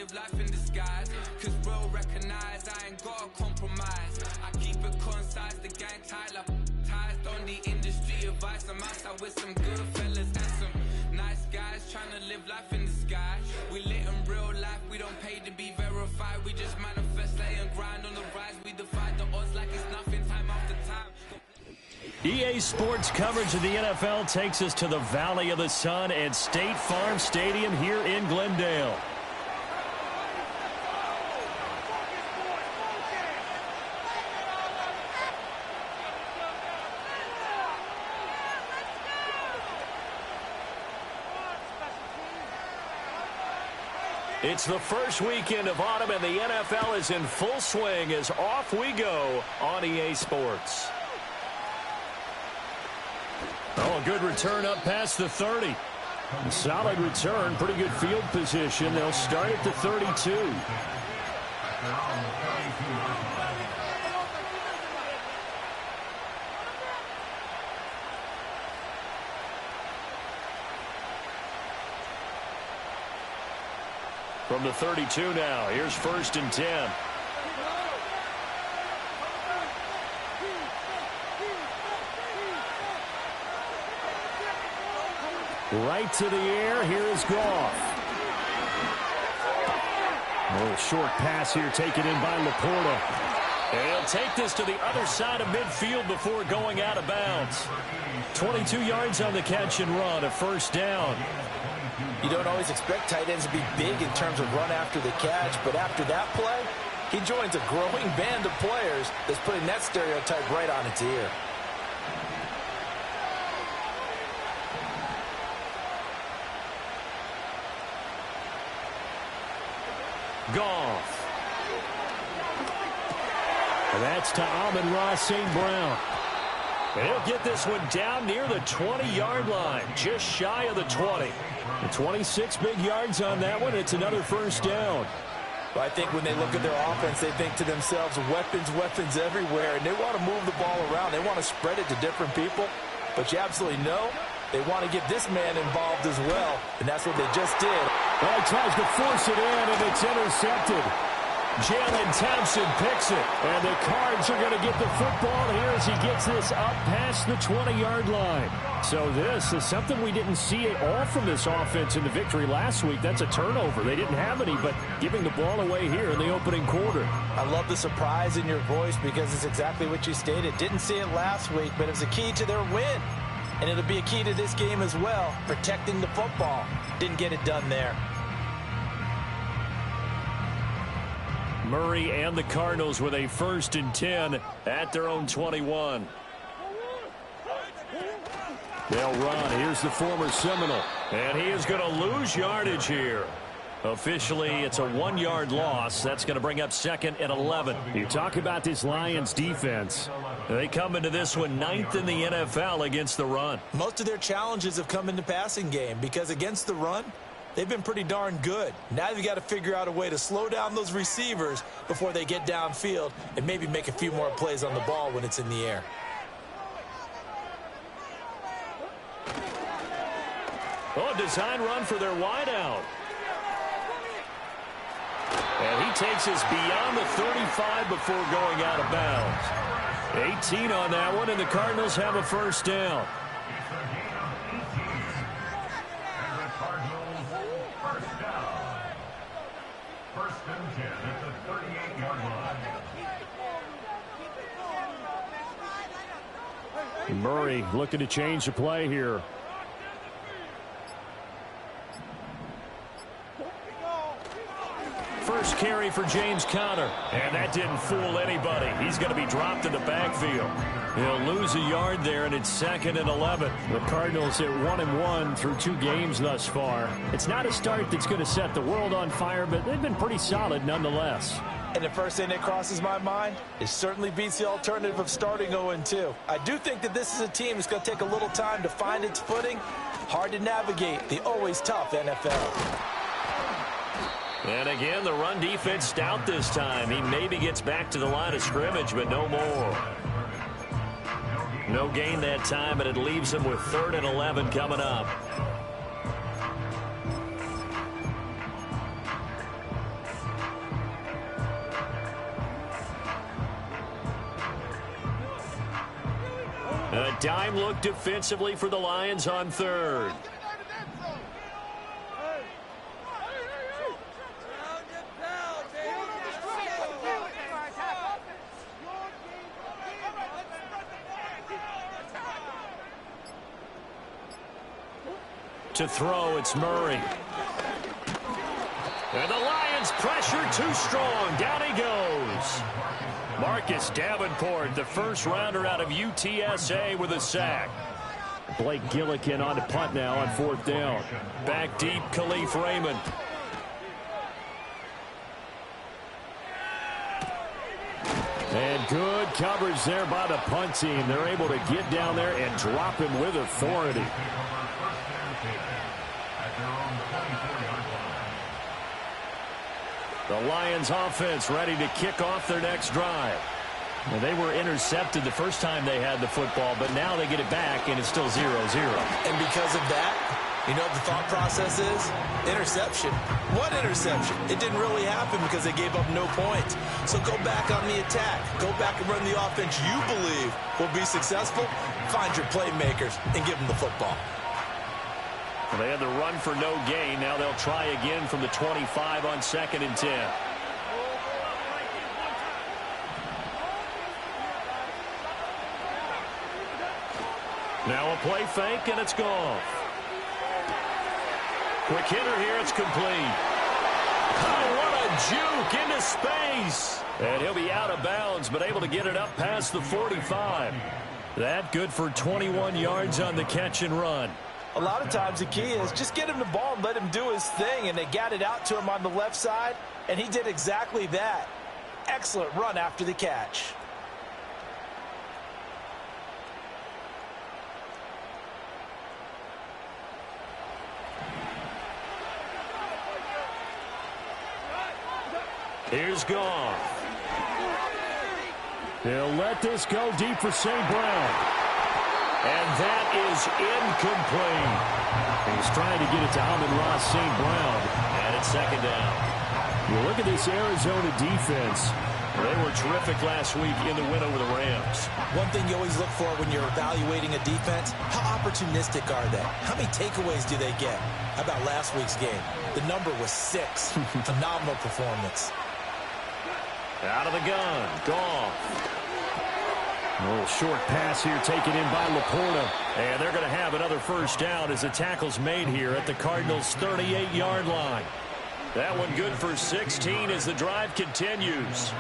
live life in disguise. Cause real recognize I ain't gotta compromise. I keep it concise, the gang tight like ties. On the industry advice, I'm outside with some good fellas and some nice guys trying to live life in disguise. We lit in real life, we don't pay to be verified. We just manifest, lay and grind on the rise. We defy the odds like it's nothing, time after time. EA Sports coverage of the NFL takes us to the Valley of the Sun at State Farm Stadium here in Glendale. It's the first weekend of autumn, and the NFL is in full swing as off we go on EA Sports. Oh, a good return up past the 30. A solid return, pretty good field position. They'll start at the 32. From the 32 now, here's 1st and 10. Right to the air, here is Goff. A little short pass here taken in by Laporta. And he'll take this to the other side of midfield before going out of bounds. 22 yards on the catch and run, a 1st down. You don't always expect tight ends to be big in terms of run after the catch, but after that play, he joins a growing band of players that's putting that stereotype right on its ear. Goff. And that's to Amon-Ra St. Brown. And he'll get this one down near the 20-yard line, just shy of the 20. The 26 big yards on that one. It's another 1st down. Well, I think when they look at their offense, they think to themselves, weapons, weapons everywhere, and they want to move the ball around. They want to spread it to different people, but you absolutely know they want to get this man involved as well, and that's what they just did. Well, he tries to force it in, and it's intercepted. Jalen Thompson picks it, and the Cards are going to get the football here as he gets this up past the 20-yard line. So this is something we didn't see at all from this offense in the victory last week. That's a turnover. They didn't have any, but giving the ball away here in the opening quarter. I love the surprise in your voice because it's exactly what you stated. Didn't see it last week, but it was a key to their win. And it'll be a key to this game as well, protecting the football. Didn't get it done there. Murray and the Cardinals with a 1st and 10 at their own 21. They'll run. Here's the former Seminole. And he is going to lose yardage here. Officially, it's a 1-yard loss. That's going to bring up 2nd and 11. You talk about this Lions defense. They come into this one 9th in the NFL against the run. Most of their challenges have come in the passing game because against the run, they've been pretty darn good. Now you've got to figure out a way to slow down those receivers before they get downfield and maybe make a few more plays on the ball when it's in the air. Oh, design run for their wideout. And he takes us beyond the 35 before going out of bounds. 18 on that one, and the Cardinals have a 1st down. Murray looking to change the play here. First carry for James Conner. And that didn't fool anybody. He's going to be dropped in the backfield. He'll lose a yard there, and it's 2nd and 11. The Cardinals at 1-1 through 2 games thus far. It's not a start that's going to set the world on fire, but they've been pretty solid nonetheless. And the first thing that crosses my mind, it certainly beats the alternative of starting 0-2. I do think that this is a team that's going to take a little time to find its footing. Hard to navigate the always tough NFL. And again, the run defense stout this time. He maybe gets back to the line of scrimmage, but no more. No gain that time, and it leaves him with 3rd and 11 coming up. dime look defensively for the Lions on third. To throw, it's Murray. And the Lions pressure too strong. Down he goes. Marcus Davenport, the first rounder out of UTSA with a sack. Blake Gillikin on to punt now on fourth down. Back deep, Khalif Raymond. And good coverage there by the punt team. They're able to get down there and drop him with authority. The Lions offense ready to kick off their next drive. Well, they were intercepted the first time they had the football, but now they get it back, and it's still 0-0. And because of that, you know what the thought process is? Interception. What interception? It didn't really happen because they gave up no points. So go back on the attack. Go back and run the offense you believe will be successful. Find your playmakers and give them the football. Well, they had the run for no gain. Now they'll try again from the 25 on 2nd and 10. Now a play fake, and it's gone. Quick hitter here, it's complete. Oh, what a juke into space. And he'll be out of bounds, but able to get it up past the 45. That good for 21 yards on the catch and run. A lot of times the key is just get him the ball and let him do his thing, and they got it out to him on the left side, and he did exactly that. Excellent run after the catch. Here's Goff. They'll let this go deep for St. Brown. And that is incomplete. He's trying to get it to Amon-Ra St. Brown. And it's 2nd down. You look at this Arizona defense. They were terrific last week in the win over the Rams. One thing you always look for when you're evaluating a defense, how opportunistic are they? How many takeaways do they get? How about last week's game? The number was 6. Phenomenal performance. Out of the gun. Goff. A little short pass here taken in by Laporta. And they're going to have another first down as the tackle's made here at the Cardinals' 38-yard line. That one good for 16 as the drive continues.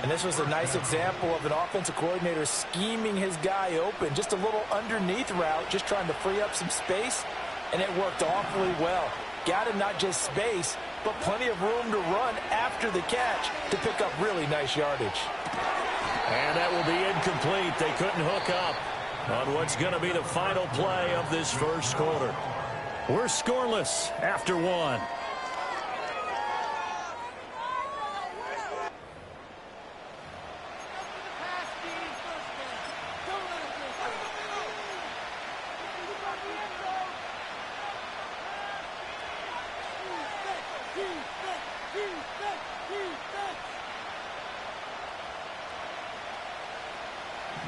And this was a nice example of an offensive coordinator scheming his guy open. Just a little underneath route, just trying to free up some space. And it worked awfully well. Got him not just space, but plenty of room to run after the catch to pick up really nice yardage. And that will be incomplete. They couldn't hook up on what's going to be the final play of this first quarter. We're scoreless after one.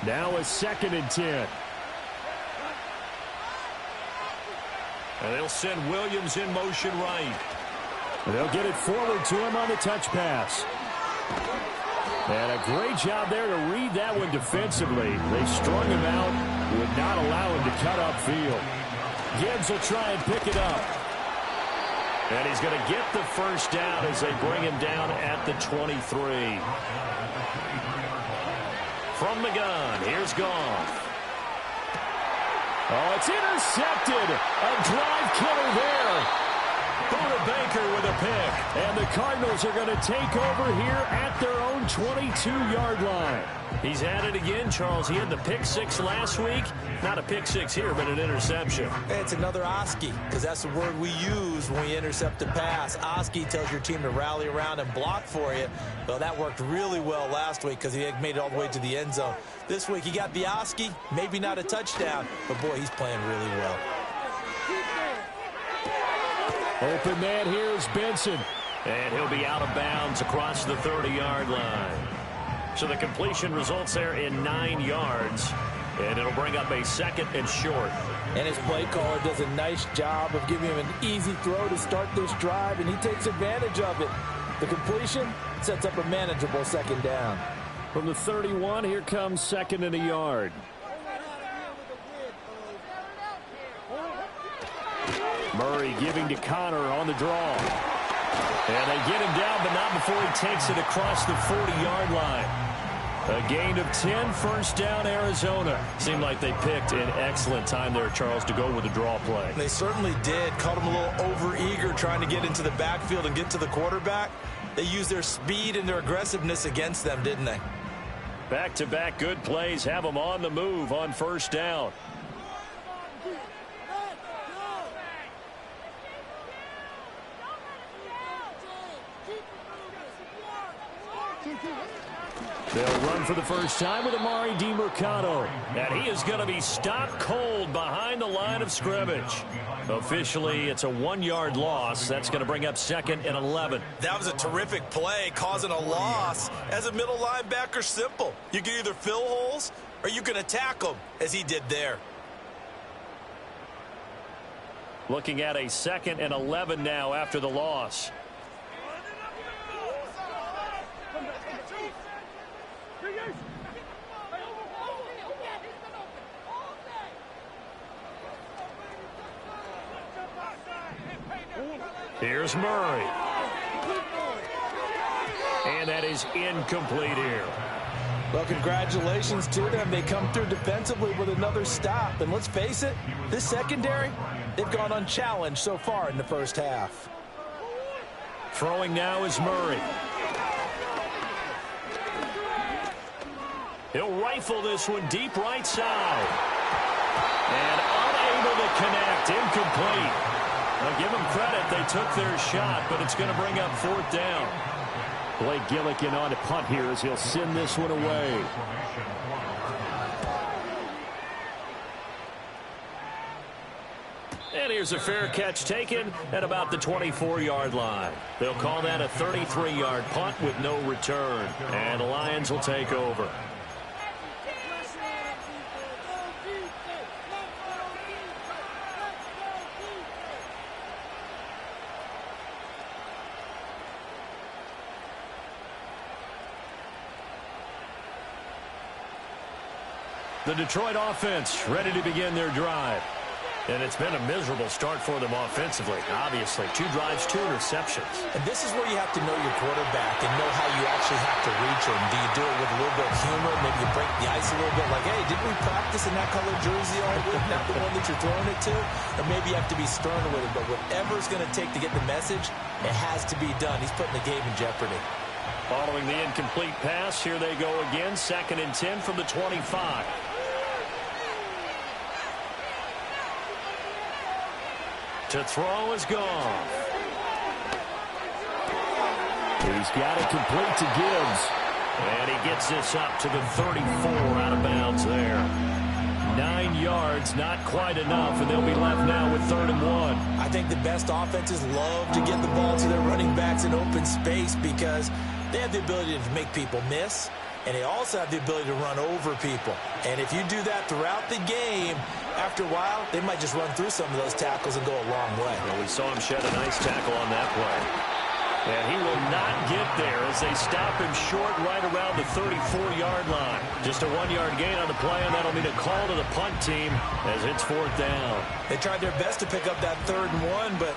Now a 2nd and 10. And they'll send Williams in motion right. They'll get it forward to him on the touch pass. And a great job there to read that one defensively. They strung him out, would not allow him to cut upfield. Gibbs will try and pick it up. And he's going to get the first down as they bring him down at the 23. From the gun, here's Goff. Oh, it's intercepted. A drive killer there. Buda Baker with a pick. And the Cardinals are going to take over here at their own 22-yard line. He's at it again, Charles. He had the pick 6 last week. Not a pick 6 here, but an interception. Hey, it's another Oski, because that's the word we use when we intercept a pass. Oski tells your team to rally around and block for you. Well, that worked really well last week because he had made it all the way to the end zone. This week, he got the Oski, maybe not a touchdown, but boy, he's playing really well. Open man here is Benson. And he'll be out of bounds across the 30-yard line. So the completion results there in 9 yards. And it'll bring up a second and short. And his play caller does a nice job of giving him an easy throw to start this drive, and he takes advantage of it. The completion sets up a manageable second down. From the 31, here comes second and a yard. Murray giving to Connor on the draw. And they get him down, but not before he takes it across the 40-yard line. A gain of 10, first down, Arizona. Seemed like they picked an excellent time there, Charles, to go with the draw play. They certainly did. Caught him a little over-eager trying to get into the backfield and get to the quarterback. They used their speed and their aggressiveness against them, didn't they? Back-to-back good plays have them on the move on first down. They'll run for the first time with Amari DiMercato. And he is going to be stopped cold behind the line of scrimmage. Officially, it's a 1-yard loss. That's going to bring up second and 11. That was a terrific play, causing a loss. As a middle linebacker, simple. You can either fill holes or you can attack them, as he did there. Looking at a second and 11 now after the loss. Here's Murray. And that is incomplete here. Well, congratulations to them. They come through defensively with another stop. And let's face it, this secondary, they've gone unchallenged so far in the first half. Throwing now is Murray. He'll rifle this one deep right side. And unable to connect. Incomplete. Now give them credit. They took their shot, but it's going to bring up fourth down. Blake Gillikin on a punt here as he'll send this one away. And here's a fair catch taken at about the 24-yard line. They'll call that a 33-yard punt with no return. And the Lions will take over. The Detroit offense ready to begin their drive. And it's been a miserable start for them offensively. Obviously, 2 drives, 2 interceptions. And this is where you have to know your quarterback and know how you actually have to reach him. Do you do it with a little bit of humor? Maybe you break the ice a little bit like, hey, didn't we practice in that color jersey all week? Not the one that you're throwing it to? Or maybe you have to be stern with it. But whatever it's going to take to get the message, it has to be done. He's putting the game in jeopardy. Following the incomplete pass, here they go again. Second and 10 from the 25. To throw is gone. He's got it complete to Gibbs. And he gets this up to the 34 out of bounds there. 9 yards, not quite enough, and they'll be left now with 3rd and 1. I think the best offenses love to get the ball to their running backs in open space because they have the ability to make people miss, and they also have the ability to run over people. And if you do that throughout the game, after a while, they might just run through some of those tackles and go a long way. Well, we saw him shed a nice tackle on that play. And he will not get there as they stop him short right around the 34-yard line. Just a 1-yard gain on the play, and that'll mean a call to the punt team as it's 4th down. They tried their best to pick up that 3rd and 1, but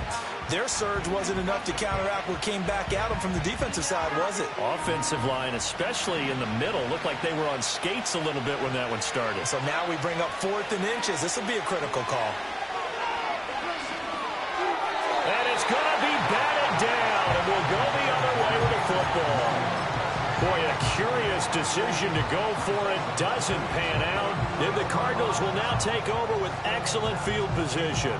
their surge wasn't enough to counteract what came back at them from the defensive side, was it? Offensive line, especially in the middle, looked like they were on skates a little bit when that one started. So now we bring up 4th and inches. This will be a critical call. And it's going to be batted down, and we'll go the other way with the football. Boy, a curious decision to go for it. Doesn't pan out. And the Cardinals will now take over with excellent field position.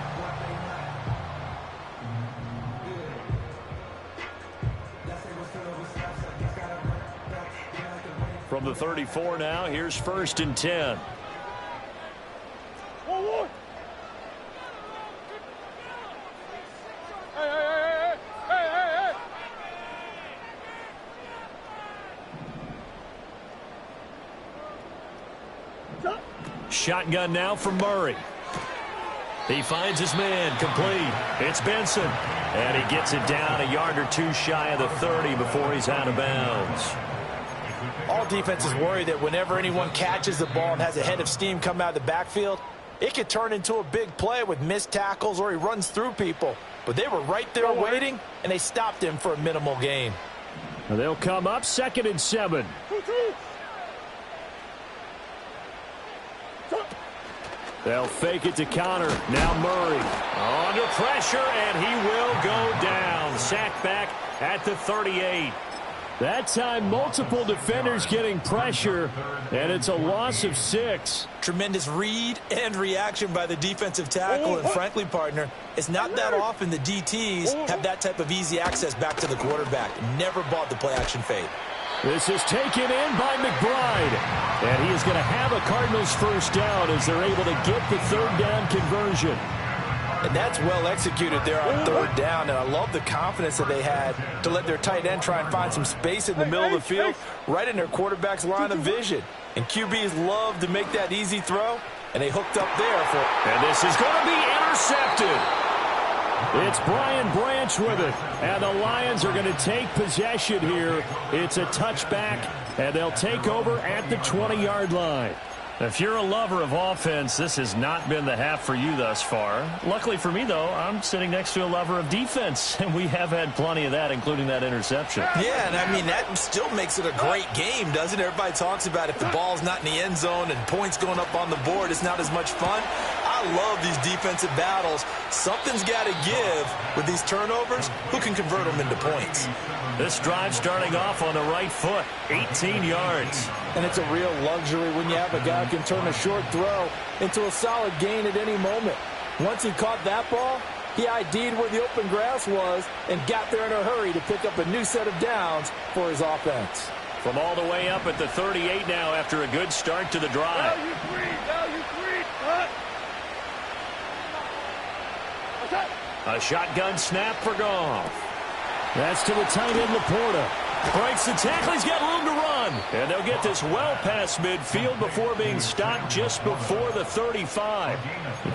From the 34 now, here's 1st and 10. Shotgun now from Murray. He finds his man, complete. It's Benson. And he gets it down a yard or two shy of the 30 before he's out of bounds. All defenses worry that whenever anyone catches the ball and has a head of steam come out of the backfield, it could turn into a big play with missed tackles or he runs through people. But they were right there waiting, and they stopped him for a minimal gain. They'll come up 2nd and 7. They'll fake it to Connor. Now Murray under pressure, and he will go down. Sacked back at the 38. That time, multiple defenders getting pressure, and it's a loss of 6. Tremendous read and reaction by the defensive tackle, and frankly, partner, it's not that often the DTs have that type of easy access back to the quarterback. Never bought the play-action fade. This is taken in by McBride, and he is going to have a Cardinals first down as they're able to get the 3rd down conversion. And that's well executed there on 3rd down, and I love the confidence that they had to let their tight end try and find some space in the middle of the field, right in their quarterback's line of vision. And QBs love to make that easy throw, and they hooked up there for it. And this is going to be intercepted. It's Brian Branch with it, and the Lions are going to take possession here. It's a touchback, and they'll take over at the 20-yard line. If you're a lover of offense, this has not been the half for you thus far. Luckily for me, though, I'm sitting next to a lover of defense, and we have had plenty of that, including that interception. Yeah, and I mean, that still makes it a great game, doesn't it? Everybody talks about if the ball's not in the end zone and points going up on the board, it's not as much fun. I love these defensive battles. Something's got to give with these turnovers. Who can convert them into points? This drive starting off on the right foot, 18 yards. And it's a real luxury when you have a guy who can turn a short throw into a solid gain at any moment. Once he caught that ball, he ID'd where the open grass was and got there in a hurry to pick up a new set of downs for his offense. From all the way up at the 38 now after a good start to the drive. A shotgun snap for Goff. That's to the tight end, Laporta. Breaks the tackle. He's got room to run. And they'll get this well past midfield before being stopped just before the 35.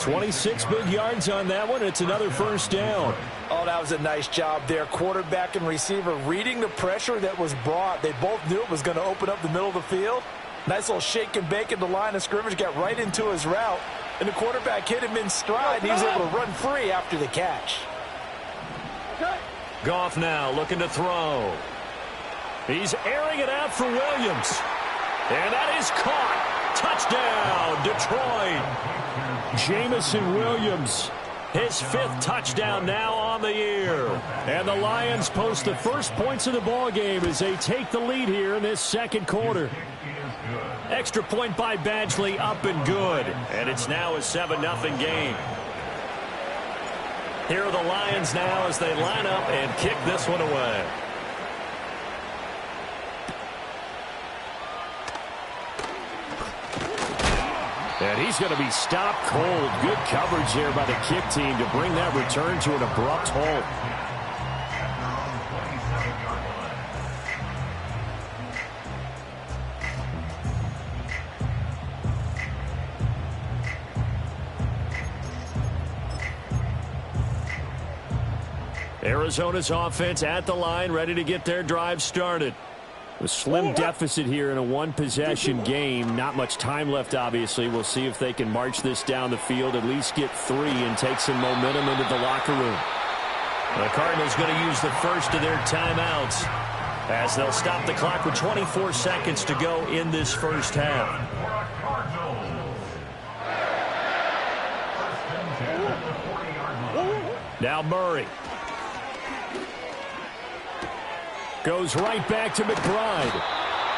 26 big yards on that one. It's another first down. Oh, that was a nice job there. Quarterback and receiver reading the pressure that was brought. They both knew it was going to open up the middle of the field. Nice little shake and bake at the line of scrimmage. Got right into his route. And the quarterback hit him in stride. And he was able to run free after the catch. Goff now looking to throw. He's airing it out for Williams. And that is caught. Touchdown, Detroit. Jamison Williams, his 5th touchdown now on the year. And the Lions post the first points of the ball game as they take the lead here in this 2nd quarter. Extra point by Badgley, up and good. And it's now a 7-0 game. Here are the Lions now as they line up and kick this one away. And he's going to be stopped cold. Good coverage there by the kick team to bring that return to an abrupt halt. Arizona's offense at the line, ready to get their drive started. A slim deficit here in a one-possession game. Not much time left, obviously. We'll see if they can march this down the field, at least get 3, and take some momentum into the locker room. The Cardinals going to use the first of their timeouts as they'll stop the clock with 24 seconds to go in this first half. Now Murray. Goes right back to McBride.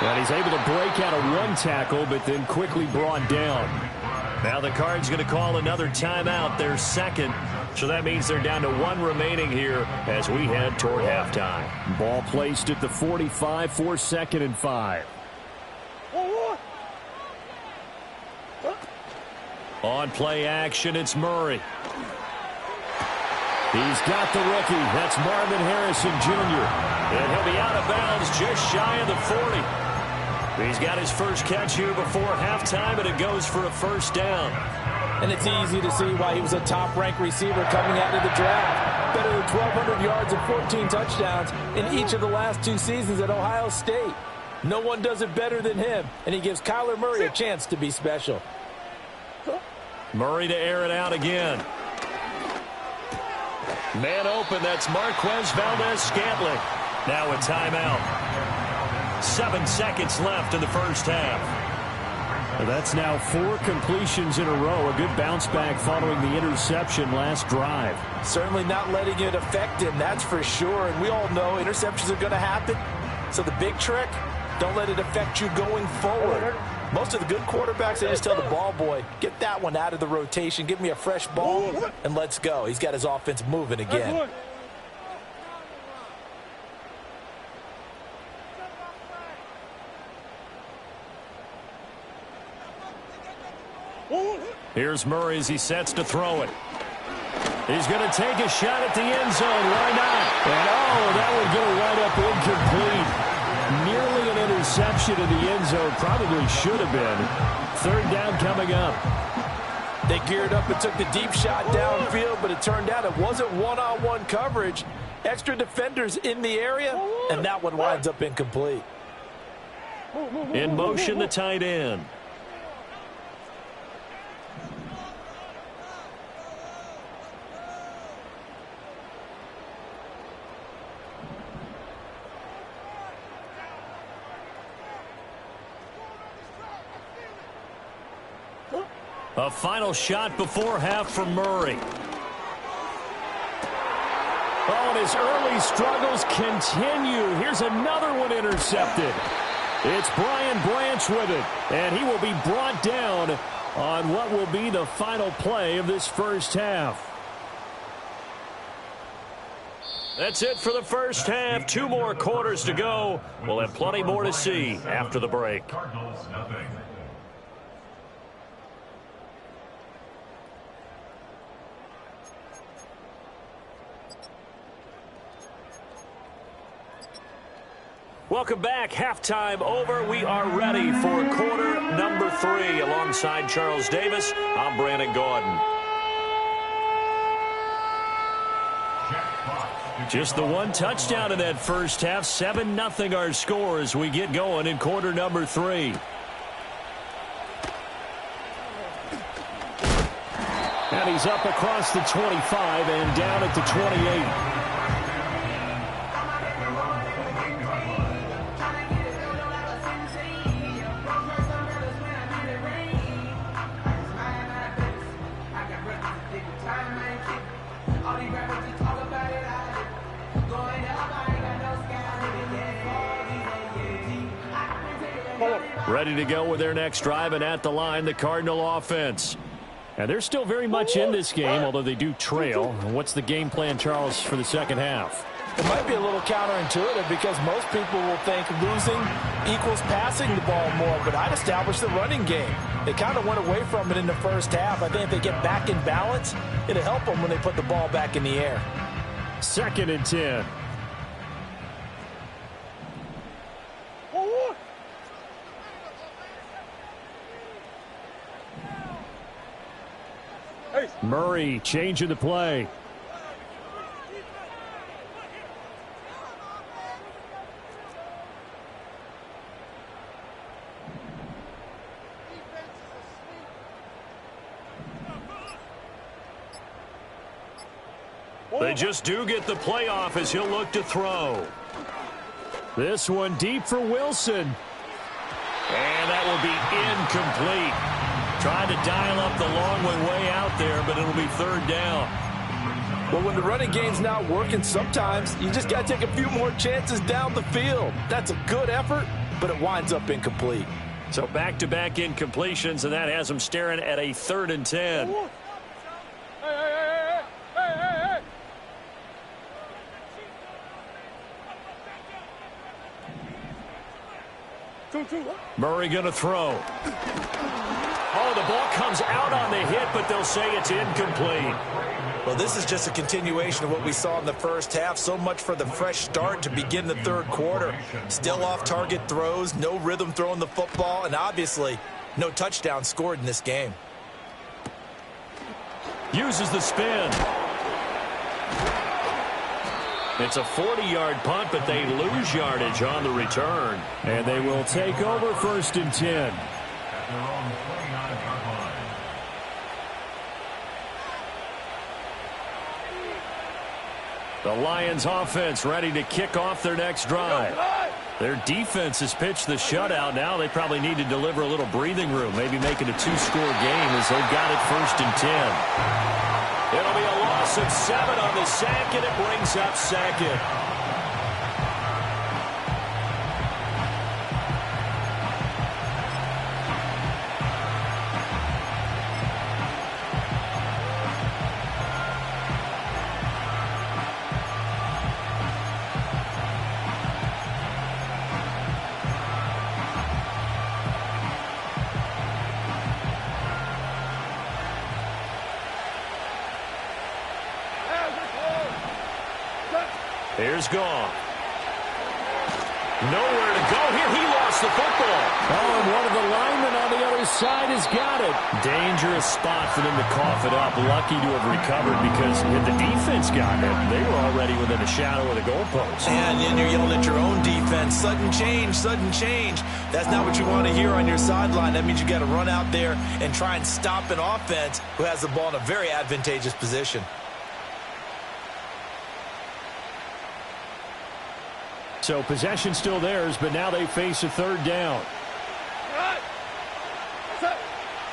And he's able to break out of one tackle, but then quickly brought down. Now the Cards going to call another timeout, their second. So that means they're down to 1 remaining here as we head toward halftime. Ball placed at the 45 for 2nd and 5. On play action, it's Murray. He's got the rookie. That's Marvin Harrison Jr. And he'll be out of bounds just shy of the 40. He's got his first catch here before halftime, and it goes for a first down. And it's easy to see why he was a top-ranked receiver coming out of the draft. Better than 1,200 yards and 14 touchdowns in each of the last 2 seasons at Ohio State. No one does it better than him, and he gives Kyler Murray a chance to be special. Murray to air it out again. Man open, that's Marquez Valdes-Scantling. Now a timeout. 7 seconds left in the first half. That's now 4 completions in a row. A good bounce back following the interception last drive. Certainly not letting it affect him, that's for sure. And we all know interceptions are going to happen. So the big trick, don't let it affect you going forward. Most of the good quarterbacks, they just tell the ball boy, get that one out of the rotation, give me a fresh ball, and let's go. He's got his offense moving again. Here's Murray as he sets to throw it. He's going to take a shot at the end zone. Why not? And that would go right up incomplete. Nearly an interception in the end zone. Probably should have been. 3rd down coming up. They geared up and took the deep shot downfield, but it turned out it wasn't one-on-one coverage. Extra defenders in the area, and that one winds up incomplete. In motion, the tight end. A final shot before half from Murray. Oh, and his early struggles continue. Here's another one intercepted. It's Brian Branch with it, and he will be brought down on what will be the final play of this first half. That's it for the first half. 2 more quarters to go. We'll have plenty more to see after the break. Welcome back. Halftime over. We are ready for quarter number 3. Alongside Charles Davis, I'm Brandon Gaudin. Just the 1 touchdown in that first half. 7-0 our score as we get going in quarter number 3. And he's up across the 25 and down at the 28. Ready to go with their next drive, and at the line, the Cardinal offense. And they're still very much in this game, although they do trail. What's the game plan, Charles, for the second half? It might be a little counterintuitive because most people will think losing equals passing the ball more, but I'd establish the running game. They kind of went away from it in the first half. I think if they get back in balance, it'll help them when they put the ball back in the air. 2nd and 10. Murray changing the play. They just do get the playoff as he'll look to throw. This one deep for Wilson. And that will be incomplete. Trying to dial up the long way out there, but it'll be 3rd down. Well, when the running game's not working, sometimes you just got to take a few more chances down the field. That's a good effort, but it winds up incomplete. So back-to-back incompletions, and that has them staring at a 3rd and 10. Murray going to throw. Oh, the ball comes out on the hit, but they'll say it's incomplete. Well, this is just a continuation of what we saw in the first half. So much for the fresh start to begin the third quarter. Still off-target throws, no rhythm throwing the football, and obviously no touchdown scored in this game. Uses the spin. It's a 40-yard punt, but they lose yardage on the return. And they will take over 1st and 10. The Lions offense ready to kick off their next drive. Their defense has pitched the shutout. Now they probably need to deliver a little breathing room, maybe make it a 2-score game as they've got it 1st and 10. It'll be a loss of 7 on the sack, and it brings up 2nd. Here's Goff. Nowhere to go here. He lost the football. Oh, and one of the linemen on the other side has got it. Dangerous spot for them to cough it up. Lucky to have recovered because if the defense got it, they were already within a shadow of the goalpost. And then you're yelling at your own defense. Sudden change, sudden change. That's not what you want to hear on your sideline. That means you got to run out there and try and stop an offense who has the ball in a very advantageous position. So possession still theirs, but now they face a 3rd down.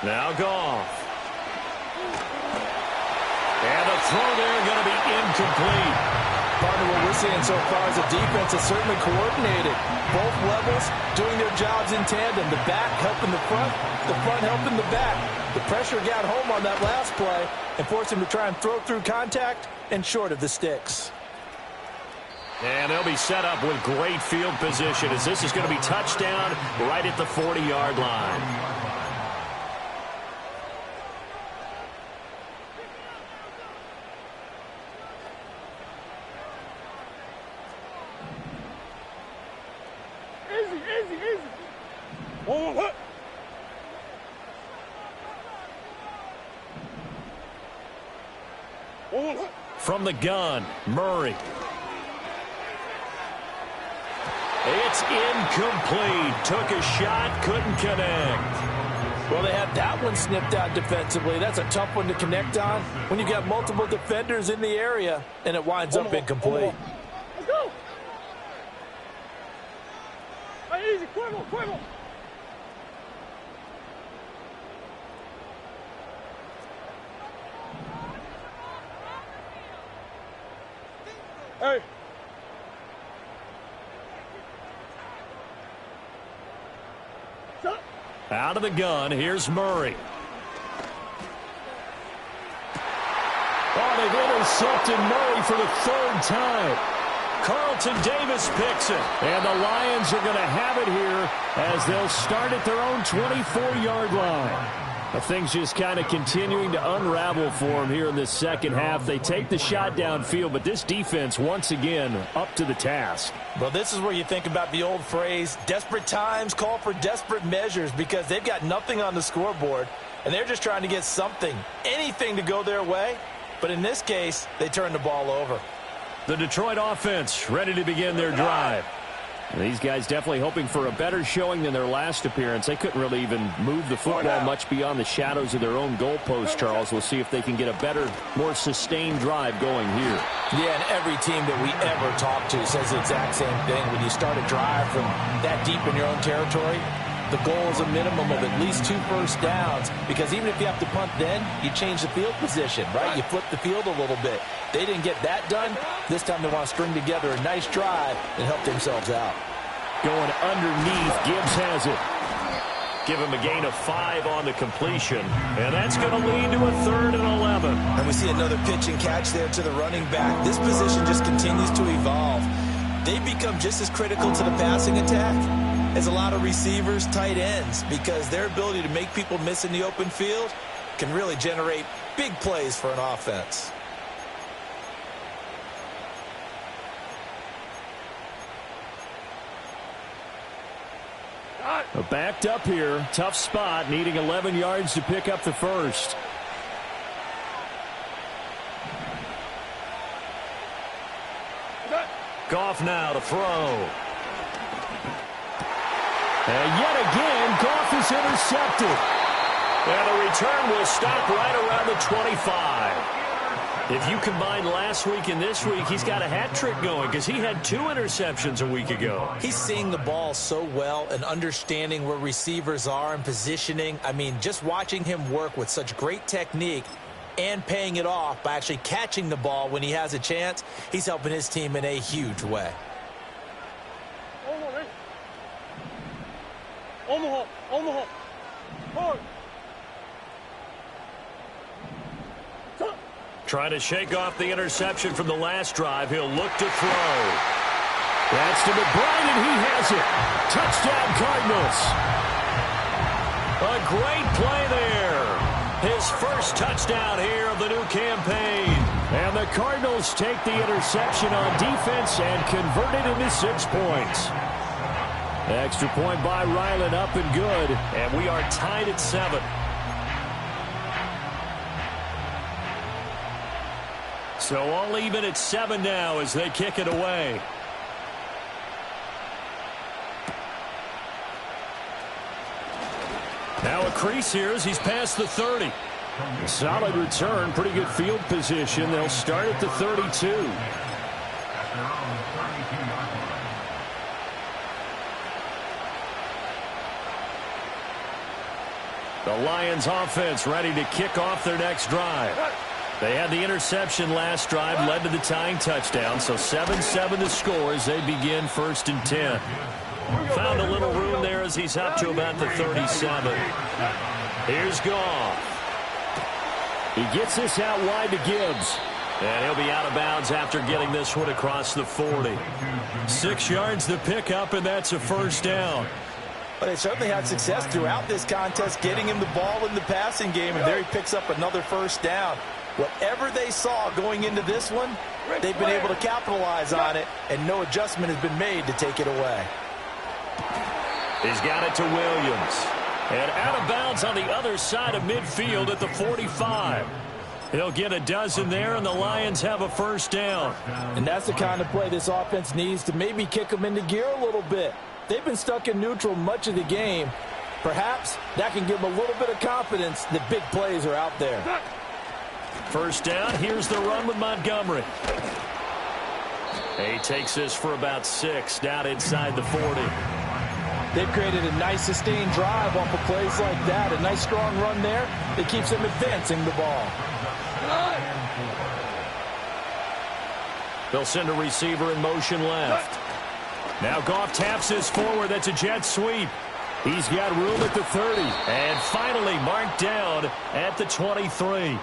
Now Goff. And the throw there going to be incomplete. Partner, what we're seeing so far is the defense is certainly coordinated. Both levels doing their jobs in tandem. The back helping the front helping the back. The pressure got home on that last play and forced him to try and throw through contact and short of the sticks. And they'll be set up with great field position as this is going to be touchdown right at the 40-yard line. Easy. Oh, From the gun, Murray. It's incomplete. Took a shot, couldn't connect. Well, they had that one snipped out defensively. That's a tough one to connect on when you got multiple defenders in the area and it winds up incomplete. Let's go. Hey, easy, Quibble. Hey. Out of the gun, here's Murray. Oh, they've intercepted Murray for the 3rd time. Carlton Davis picks it. And the Lions are going to have it here as they'll start at their own 24-yard line. Things just kind of continuing to unravel for them here in this second half. They take the shot downfield, but this defense, once again, up to the task. Well, this is where you think about the old phrase, desperate times call for desperate measures, because they've got nothing on the scoreboard, and they're just trying to get something, anything to go their way. But in this case, they turn the ball over. The Detroit offense ready to begin their drive. These guys definitely hoping for a better showing than their last appearance. They couldn't really even move the football much beyond the shadows of their own goalpost, Charles. We'll see if they can get a better, more sustained drive going here. Yeah, and every team that we ever talk to says the exact same thing. When you start a drive from that deep in your own territory, the goal is a minimum of at least 2 first downs, because even if you have to punt then, you change the field position, right? You flip the field a little bit. They didn't get that done. This time they want to string together a nice drive and help themselves out. Going underneath, Gibbs has it. Give him a gain of 5 on the completion, and that's going to lead to a 3rd and 11. And we see another pitch and catch there to the running back. This position just continues to evolve. They become just as critical to the passing attack as a lot of receivers, tight ends, because their ability to make people miss in the open field can really generate big plays for an offense. Backed up here. Tough spot. Needing 11 yards to pick up the first. Goff now to throw. And yet again, Goff is intercepted. And the return will stop right around the 25. If you combine last week and this week, he's got a hat trick going because he had 2 interceptions a week ago. He's seeing the ball so well and understanding where receivers are and positioning. I mean, just watching him work with such great technique and paying it off by actually catching the ball when he has a chance, he's helping his team in a huge way. Omaha. Hard. Trying to shake off the interception from the last drive. He'll look to throw. That's to McBride, and he has it. Touchdown, Cardinals. A great play there. His first touchdown here of the new campaign. And the Cardinals take the interception on defense and convert it into 6 points. Extra point by Ryland, up and good. And we are tied at 7. So all even at 7 now as they kick it away. Now a crease here as he's past the 30. Solid return, pretty good field position. They'll start at the 32. The Lions offense ready to kick off their next drive. They had the interception last drive, led to the tying touchdown, so 7-7 the score as they begin 1st and 10. Found a little room there as he's up to about the 37. Here's Goff. He gets this out wide to Gibbs. And he'll be out of bounds after getting this one across the 40. 6 yards to pick up, and that's a first down. But they certainly had success throughout this contest, getting him the ball in the passing game, and there he picks up another first down. Whatever they saw going into this one, they've been able to capitalize on it, and no adjustment has been made to take it away. He's got it to Williams. And out of bounds on the other side of midfield at the 45. He'll get a dozen there, and the Lions have a first down. And that's the kind of play this offense needs to maybe kick them into gear a little bit. They've been stuck in neutral much of the game. Perhaps that can give them a little bit of confidence that big plays are out there. First down, here's the run with Montgomery. He takes this for about 6 down inside the 40. They've created a nice sustained drive off of plays like that. A nice strong run there that keeps them advancing the ball. They'll send a receiver in motion left. Now Goff taps this forward. That's a jet sweep. He's got room at the 30. And finally marked down at the 23.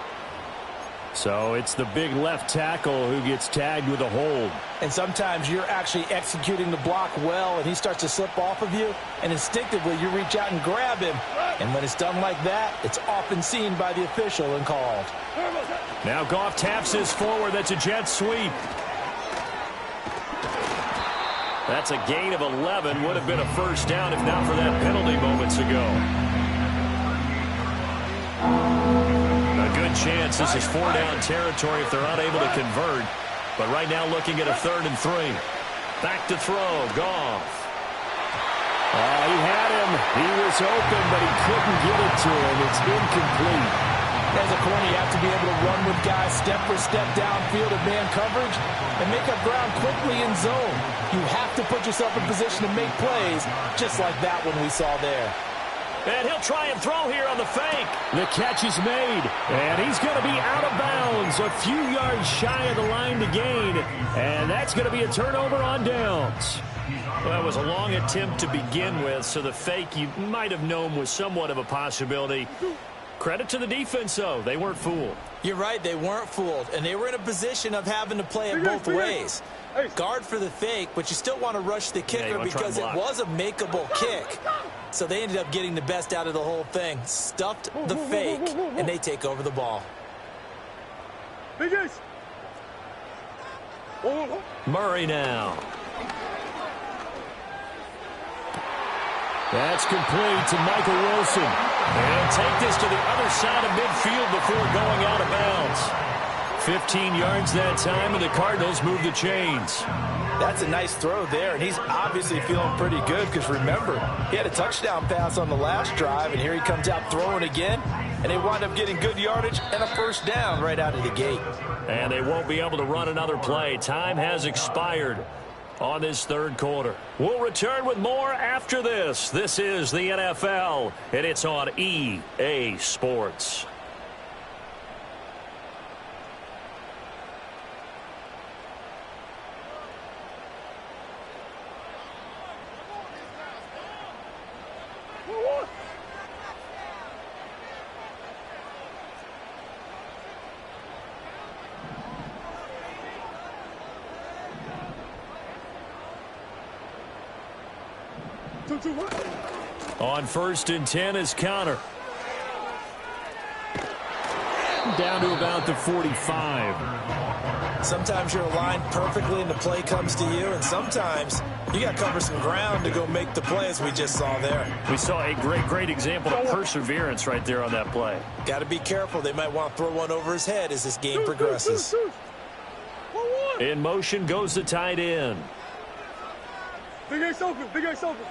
So it's the big left tackle who gets tagged with a hold. And sometimes you're actually executing the block well, and he starts to slip off of you, and instinctively you reach out and grab him. And when it's done like that, it's often seen by the official and called. Now Goff taps this forward. That's a jet sweep. That's a gain of 11. Would have been a first down if not for that penalty moments ago. A good chance this is 4-down territory if they're unable to convert. But right now looking at a 3rd and 3. Back to throw. Goff. He had him. He was open, but he couldn't get it to him. It's incomplete. As a corner, you have to be able to run with guys step for step downfield in man coverage and make up ground quickly in zone. You have to put yourself in position to make plays, just like that one we saw there. And he'll try and throw here on the fake. The catch is made, and he's going to be out of bounds, a few yards shy of the line to gain, and that's going to be a turnover on downs. Well, that was a long attempt to begin with, so the fake you might have known was somewhat of a possibility. Credit to the defense, though. They weren't fooled. You're right. They weren't fooled, and they were in a position of having to play it both ways. Guard for the fake, but you still want to rush the kicker because it was a makeable kick. So they ended up getting the best out of the whole thing. Stuffed the fake, and they take over the ball. Murray now. That's complete to Michael Wilson. And he'll take this to the other side of midfield before going out of bounds. 15 yards that time, and the Cardinals move the chains. That's a nice throw there, and he's obviously feeling pretty good because, remember, he had a touchdown pass on the last drive, and here he comes out throwing again, and they wind up getting good yardage and a first down right out of the gate. And they won't be able to run another play. Time has expired on this third quarter. We'll return with more after this. This is the NFL, and it's on EA Sports. On 1st and 10 is Connor. Down to about the 45. Sometimes you're aligned perfectly and the play comes to you, and sometimes you got to cover some ground to go make the play, as we just saw there. We saw a great example of perseverance right there on that play. Got to be careful. They might want to throw one over his head as this game progresses. In motion goes the tight end. Big Ace open, Big Ace open.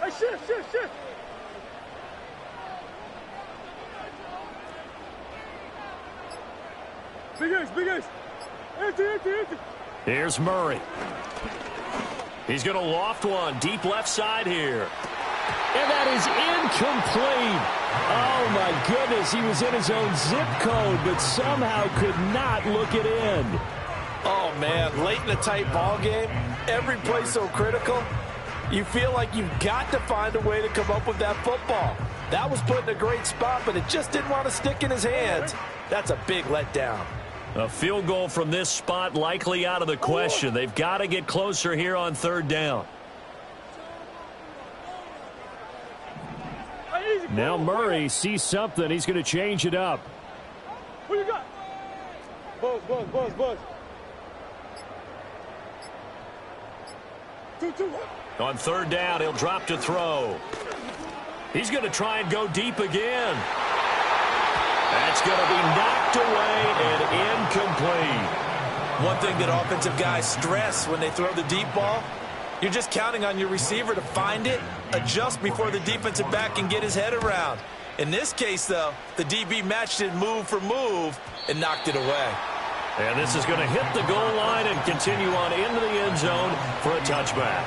Hey, shift. Big Ace. Empty. Here's Murray. He's going to loft one deep left side here. And that is incomplete. Oh, my goodness. He was in his own zip code, but somehow could not look it in. Oh, man, late in a tight ball game, every play so critical. You feel like you've got to find a way to come up with that football. That was put in a great spot, but it just didn't want to stick in his hands. That's a big letdown. A field goal from this spot likely out of the question. They've got to get closer here on 3rd down. Now Murray sees something. He's going to change it up. What you got? Buzz. 2-2. On 3rd down, he'll drop to throw. He's going to try and go deep again. That's going to be knocked away and incomplete. One thing that offensive guys stress when they throw the deep ball, you're just counting on your receiver to find it, adjust before the defensive back can get his head around. In this case, though, the DB matched it move for move and knocked it away. And this is going to hit the goal line and continue on into the end zone for a touchback.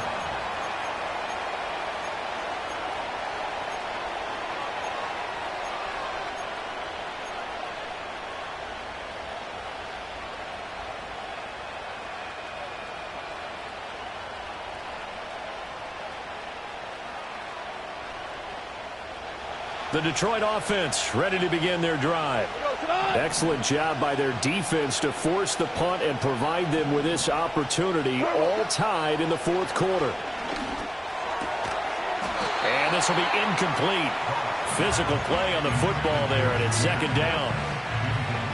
The Detroit offense ready to begin their drive. Excellent job by their defense to force the punt and provide them with this opportunity, all tied in the 4th quarter. And this will be incomplete. Physical play on the football there, and it's 2nd down.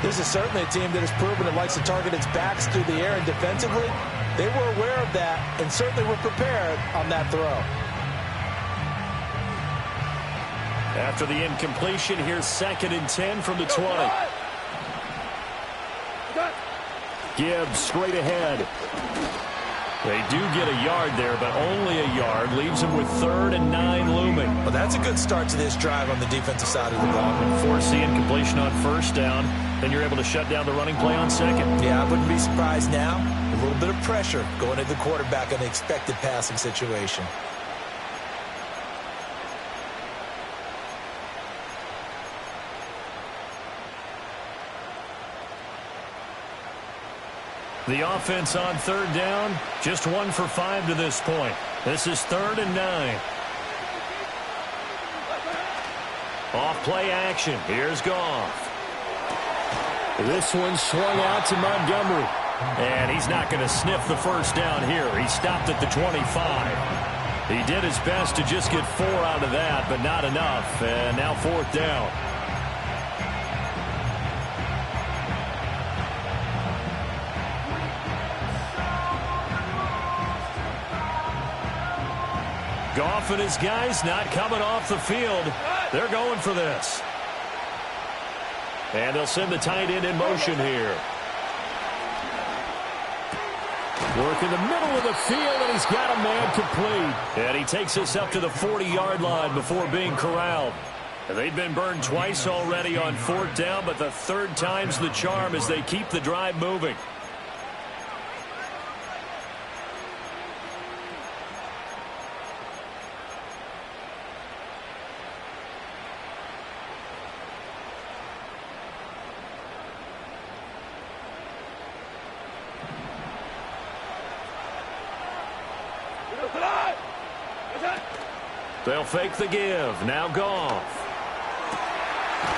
This is certainly a team that has proven it likes to target its backs through the air, and defensively, they were aware of that and certainly were prepared on that throw. After the incompletion, here's 2nd and 10 from the 20. Gibbs straight ahead. They do get a yard there, but only a yard. Leaves them with 3rd and 9 looming. Well, that's a good start to this drive on the defensive side of the ball. Force the incompletion on 1st down. Then you're able to shut down the running play on 2nd. Yeah, I wouldn't be surprised now. A little bit of pressure going at the quarterback on the expected passing situation. The offense on 3rd down, just 1 for 5 to this point. This is 3rd and 9. Off play action. Here's Goff. This one swung out to Montgomery. And he's not going to sniff the first down here. He stopped at the 25. He did his best to just get 4 out of that, but not enough. And now 4th down. Goff and his guys not coming off the field. They're going for this. And they'll send the tight end in motion here. Work in the middle of the field, and he's got a man complete. And he takes us up to the 40-yard line before being corralled. They've been burned twice already on 4th down, but the third time's the charm as they keep the drive moving. They'll fake the give. Now Goff.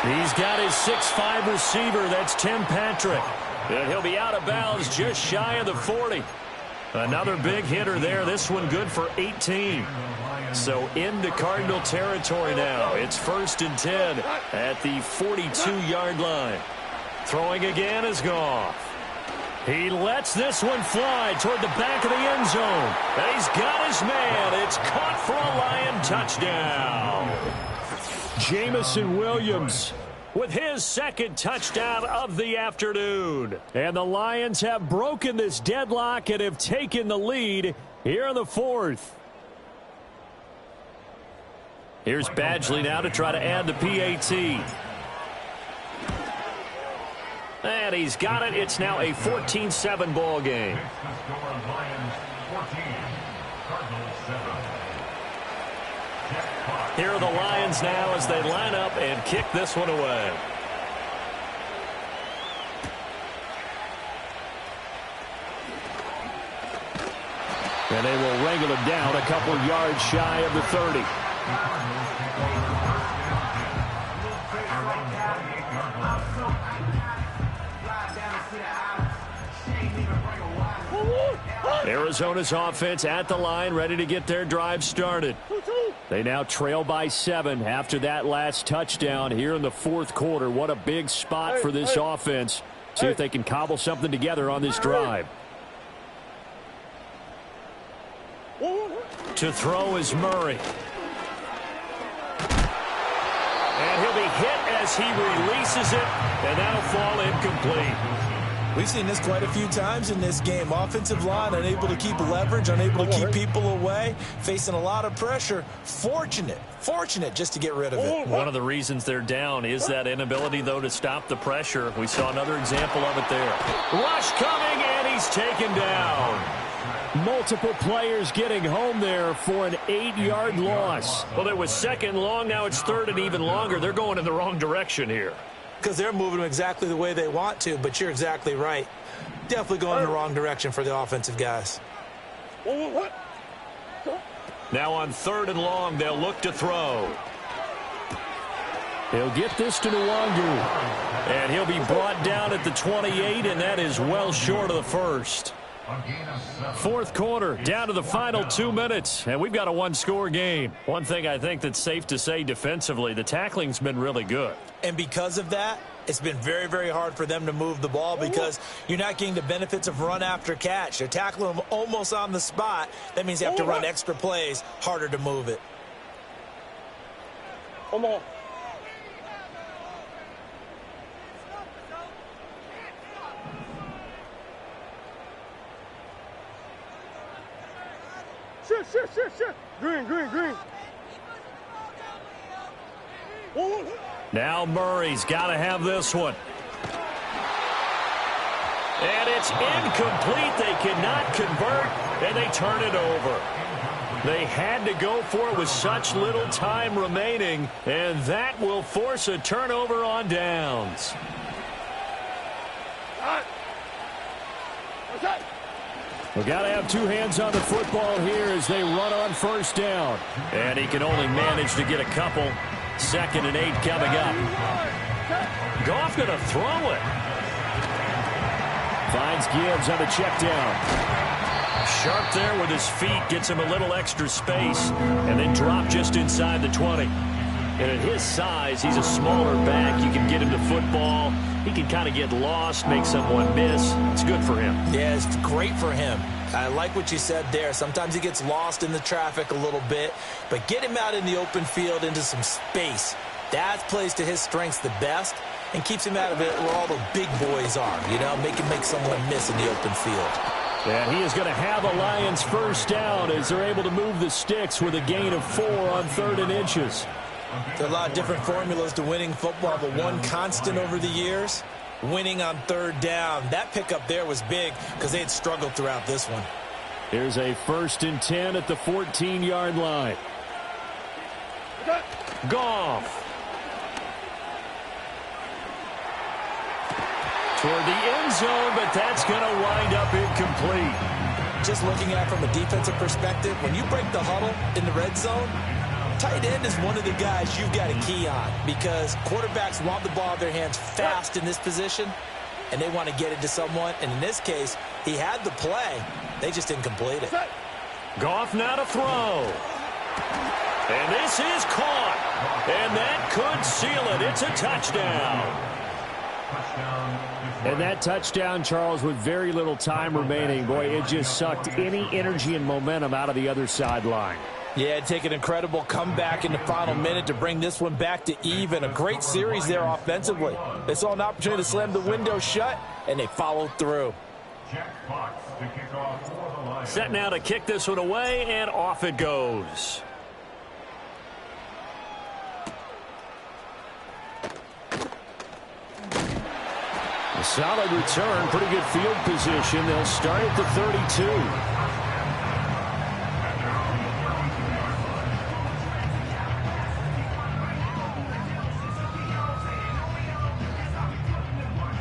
He's got his 6'5" receiver. That's Tim Patrick. And he'll be out of bounds just shy of the 40. Another big hitter there. This one good for 18. So into Cardinal territory now. It's 1st and 10 at the 42-yard line. Throwing again is Goff. He lets this one fly toward the back of the end zone. And he's got his man. It's caught for a Lion touchdown. Jamison Williams with his 2nd touchdown of the afternoon. And the Lions have broken this deadlock and have taken the lead here in the 4th. Here's Badgley now to try to add the PAT. And he's got it. It's now a 14-7 ball game. Here are the Lions now as they line up and kick this one away. And they will wrangle him down a couple yards shy of the 30. Arizona's offense at the line, ready to get their drive started. They now trail by 7 after that last touchdown here in the 4th quarter. What a big spot for this offense. See if they can cobble something together on this drive. To throw is Murray. And he'll be hit as he releases it, and that'll fall incomplete. We've seen this quite a few times in this game. Offensive line unable to keep leverage, unable to keep people away, facing a lot of pressure. Fortunate just to get rid of it. One of the reasons they're down is that inability, though, to stop the pressure. We saw another example of it there. Rush coming, and he's taken down. Multiple players getting home there for an 8-yard loss. Well, it was 2nd long. Now it's 3rd and even longer. They're going in the wrong direction here. Because they're moving them exactly the way they want to, but you're exactly right. Definitely going in the wrong direction for the offensive guys. Now on 3rd and long, they'll look to throw. He'll get this to Nwangu. And he'll be brought down at the 28, and that is well short of the 1st. 4th quarter, down to the final 2 minutes, and we've got a 1-score game. One thing I think that's safe to say defensively, the tackling's been really good. And because of that, it's been very, very hard for them to move the ball because you're not getting the benefits of run after catch. They're tackling them almost on the spot. That means they have to run extra plays, harder to move it. Come on. Shit. Green. Now Murray's got to have this one. And it's incomplete. They cannot convert, and they turn it over. They had to go for it with such little time remaining, and that will force a turnover on downs. We've got to have 2 hands on the football here as they run on 1st down. And he can only manage to get a couple. 2nd and 8 coming up. Goff going to throw it. Finds Gibbs on the check down. Sharp there with his feet, gets him a little extra space, and then drop just inside the 20. And at his size, he's a smaller back. You can get him to football. He can kind of get lost, make someone miss. It's good for him. Yeah, it's great for him. I like what you said there. Sometimes he gets lost in the traffic a little bit, but get him out in the open field into some space. That plays to his strengths the best and keeps him out of it where all the big boys are, you know, make someone miss in the open field. And he is going to have a Lions first down as they're able to move the sticks with a gain of 4 on 3rd and inches. There are a lot of different formulas to winning football, but one constant over the years, winning on 3rd down. That pickup there was big because they had struggled throughout this one. Here's a 1st and 10 at the 14-yard line. Goff. Toward the end zone, but that's going to wind up incomplete. Just looking at it from a defensive perspective, when you break the huddle in the red zone, tight end is one of the guys you've got to key on because quarterbacks want the ball in their hands fast in this position, and they want to get it to someone. And in this case, he had the play. They just didn't complete it. Goff now to throw. And this is caught. And that could seal it. It's a touchdown. And that touchdown, Charles, with very little time remaining, boy, it just sucked any energy and momentum out of the other sideline. Yeah, it'd take an incredible comeback in the final minute to bring this one back to even. A great series there offensively. They saw an opportunity to slam the window shut, and they followed through. Set now to kick this one away, and off it goes. A solid return, pretty good field position. They'll start at the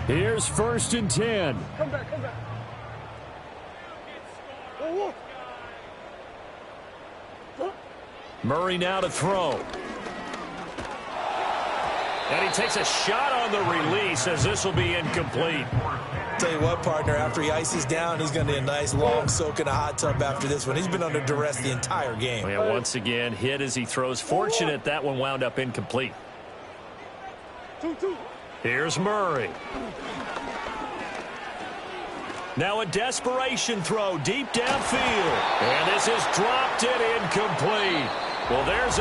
32. Here's 1st and 10. Come back. Whoa. Murray now to throw. And he takes a shot on the release as this will be incomplete. Tell you what, partner, after he ices down, he's going to need a nice long soak in a hot tub after this one. He's been under duress the entire game. Yeah, once again, hit as he throws. Fortunate that one wound up incomplete. 2-2. Here's Murray. Now a desperation throw deep downfield. And this is dropped and incomplete. Well, there's